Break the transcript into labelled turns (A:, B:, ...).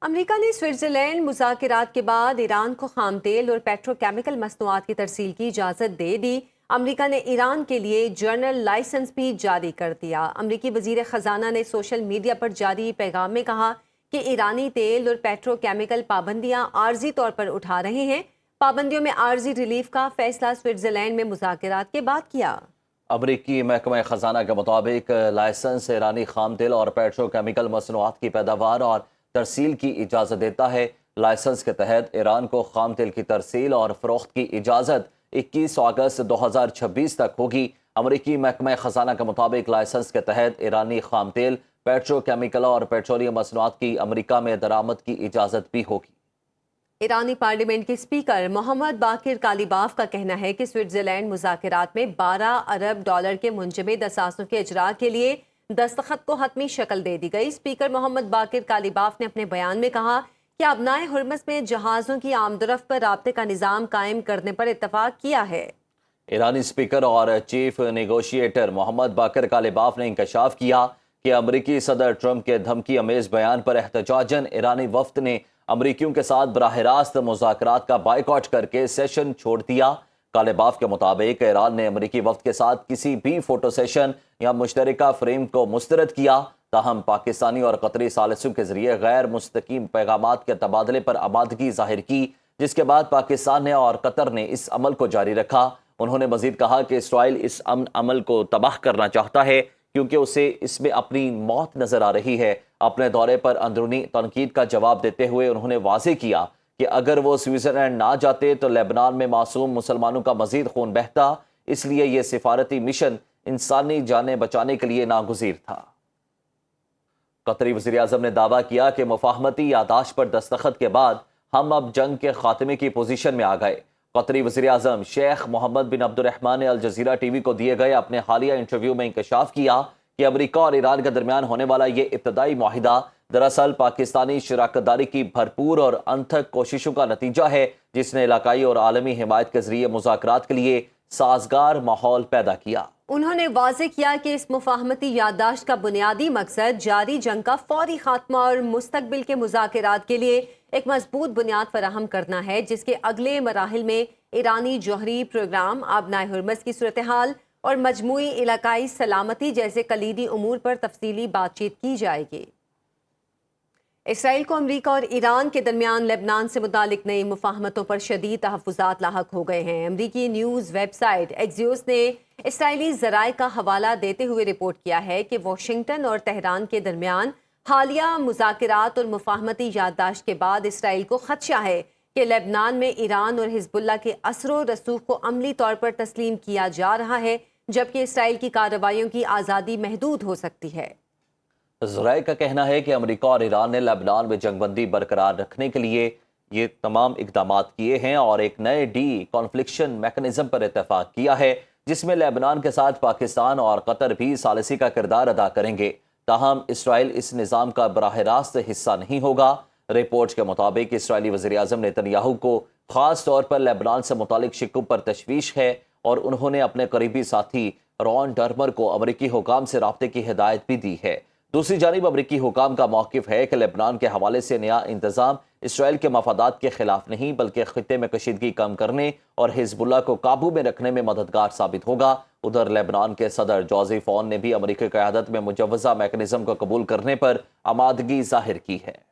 A: امریکہ نے سوئٹزرلینڈ مذاکرات کے بعد ایران کو خام تیل اور پیٹروکیمیکل مصنوعات کی ترسیل کی اجازت دے دی۔ امریکہ نے ایران کے لیے جنرل لائسنس بھی جاری کر دیا۔ امریکی وزیر خزانہ نے سوشل میڈیا پر جاری پیغام میں کہا کہ ایرانی تیل اور پیٹروکیمیکل پابندیاں عارضی طور پر اٹھا رہے ہیں۔ پابندیوں میں عارضی ریلیف کا فیصلہ سوئٹزرلینڈ میں مذاکرات کے بعد کیا۔
B: امریکی محکمہ خزانہ کے مطابق لائسنس ایرانی خام تیل اور پیٹروکیمیکل مصنوعات کی پیداوار اور ترسیل کی اجازت دیتا ہے۔ لائسنس کے تحت ایران کو خام تیل کی ترسیل اور فروخت کی اجازت 21 اگست 2026 تک ہوگی۔ امریکی محکمہ خزانہ کے مطابق لائسنس کے تحت ایرانی خام تیل، پیٹروکیمیکل اور پیٹرولیم مصنوعات کی امریکہ میں درآمد کی اجازت بھی ہوگی۔
A: ایرانی پارلیمنٹ کے اسپیکر محمد باقر کالیباف کا کہنا ہے کہ سوئٹزرلینڈ مذاکرات میں 12 ارب ڈالر کے منجمد اثاثوں کے اجراء کے لیے دستخط کو حتمی شکل دے دی گئی۔ اسپیکر محمد باقر کالیباف نے اپنے بیان میں کہا کہ ابنائے حرمز میں جہازوں کی آمد و رفت پر رابطے کا نظام قائم کرنے پر اتفاق کیا ہے۔
B: ایرانی اسپیکر اور چیف نیگوشیٹر محمد باقر کالیباف نے انکشاف کیا کہ امریکی صدر ٹرمپ کے دھمکی امیز بیان پر احتجاجاً ایرانی وفد نے امریکیوں کے ساتھ براہ راست مذاکرات کا بائیکاٹ کر کے سیشن چھوڑ دیا۔ کالیباف کے مطابق ایران نے امریکی وفد کے ساتھ کسی بھی فوٹو سیشن یا مشترکہ فریم کو مسترد کیا، تاہم پاکستانی اور قطری ثالثوں کے ذریعے غیر مستقیم پیغامات کے تبادلے پر آمادگی ظاہر کی، جس کے بعد پاکستان نے اور قطر نے اس عمل کو جاری رکھا۔ انہوں نے مزید کہا کہ اسرائیل اس امن عمل کو تباہ کرنا چاہتا ہے کیونکہ اسے اس میں اپنی موت نظر آ رہی ہے۔ اپنے دورے پر اندرونی تنقید کا جواب دیتے ہوئے انہوں نے واضح کیا کہ اگر وہ سوئٹزرلینڈ نہ جاتے تو لبنان میں معصوم مسلمانوں کا مزید خون بہتا، اس لیے یہ سفارتی مشن انسانی جانیں بچانے کے لیے ناگزیر تھا۔ قطری وزیراعظم نے دعویٰ کیا کہ مفاہمتی یادداشت پر دستخط کے بعد ہم اب جنگ کے خاتمے کی پوزیشن میں آ گئے۔ قطری وزیراعظم شیخ محمد بن عبد الرحمن نے الجزیرہ ٹی وی کو دیے گئے اپنے حالیہ انٹرویو میں انکشاف کیا کہ امریکہ اور ایران کے درمیان ہونے والا یہ ابتدائی معاہدہ دراصل پاکستانی شراکت داری کی بھرپور اور انتھک کوششوں کا نتیجہ ہے، جس نے علاقائی اور عالمی حمایت کے ذریعے مذاکرات کے لیے سازگار ماحول پیدا کیا۔
A: انہوں نے واضح کیا کہ اس مفاہمتی یادداشت کا بنیادی مقصد جاری جنگ کا فوری خاتمہ اور مستقبل کے مذاکرات کے لیے ایک مضبوط بنیاد فراہم کرنا ہے، جس کے اگلے مراحل میں ایرانی جوہری پروگرام، آبنائے حرمز کی صورتحال اور مجموعی علاقائی سلامتی جیسے کلیدی امور پر تفصیلی بات چیت کی جائے گی۔ اسرائیل کو امریکہ اور ایران کے درمیان لبنان سے متعلق نئی مفاہمتوں پر شدید تحفظات لاحق ہو گئے ہیں۔ امریکی نیوز ویب سائٹ ایکزیوس نے اسرائیلی ذرائع کا حوالہ دیتے ہوئے رپورٹ کیا ہے کہ واشنگٹن اور تہران کے درمیان حالیہ مذاکرات اور مفاہمتی یادداشت کے بعد اسرائیل کو خدشہ ہے کہ لبنان میں ایران اور حزب اللہ کے اثر و رسوخ کو عملی طور پر تسلیم کیا جا رہا ہے، جبکہ اسرائیل کی کارروائیوں کی آزادی محدود ہو سکتی ہے۔
B: ذرائع کا کہنا ہے کہ امریکہ اور ایران نے لبنان میں جنگ بندی برقرار رکھنے کے لیے یہ تمام اقدامات کیے ہیں اور ایک نئے ڈی کانفلکشن میکنزم پر اتفاق کیا ہے، جس میں لبنان کے ساتھ پاکستان اور قطر بھی ثالثی کا کردار ادا کریں گے، تاہم اسرائیل اس نظام کا براہ راست حصہ نہیں ہوگا۔ رپورٹ کے مطابق اسرائیلی وزیراعظم نیتن یاہو کو خاص طور پر لبنان سے متعلق شکوں پر تشویش ہے اور انہوں نے اپنے قریبی ساتھی رون ڈرمر کو امریکی حکام سے رابطے کی ہدایت بھی دی ہے۔ دوسری جانب امریکی حکام کا موقف ہے کہ لبنان کے حوالے سے نیا انتظام اسرائیل کے مفادات کے خلاف نہیں بلکہ خطے میں کشیدگی کم کرنے اور حزب اللہ کو قابو میں رکھنے میں مددگار ثابت ہوگا۔ ادھر لبنان کے صدر جوزف اون نے بھی امریکی قیادت میں مجوزہ میکنزم کو قبول کرنے پر آمادگی ظاہر کی ہے۔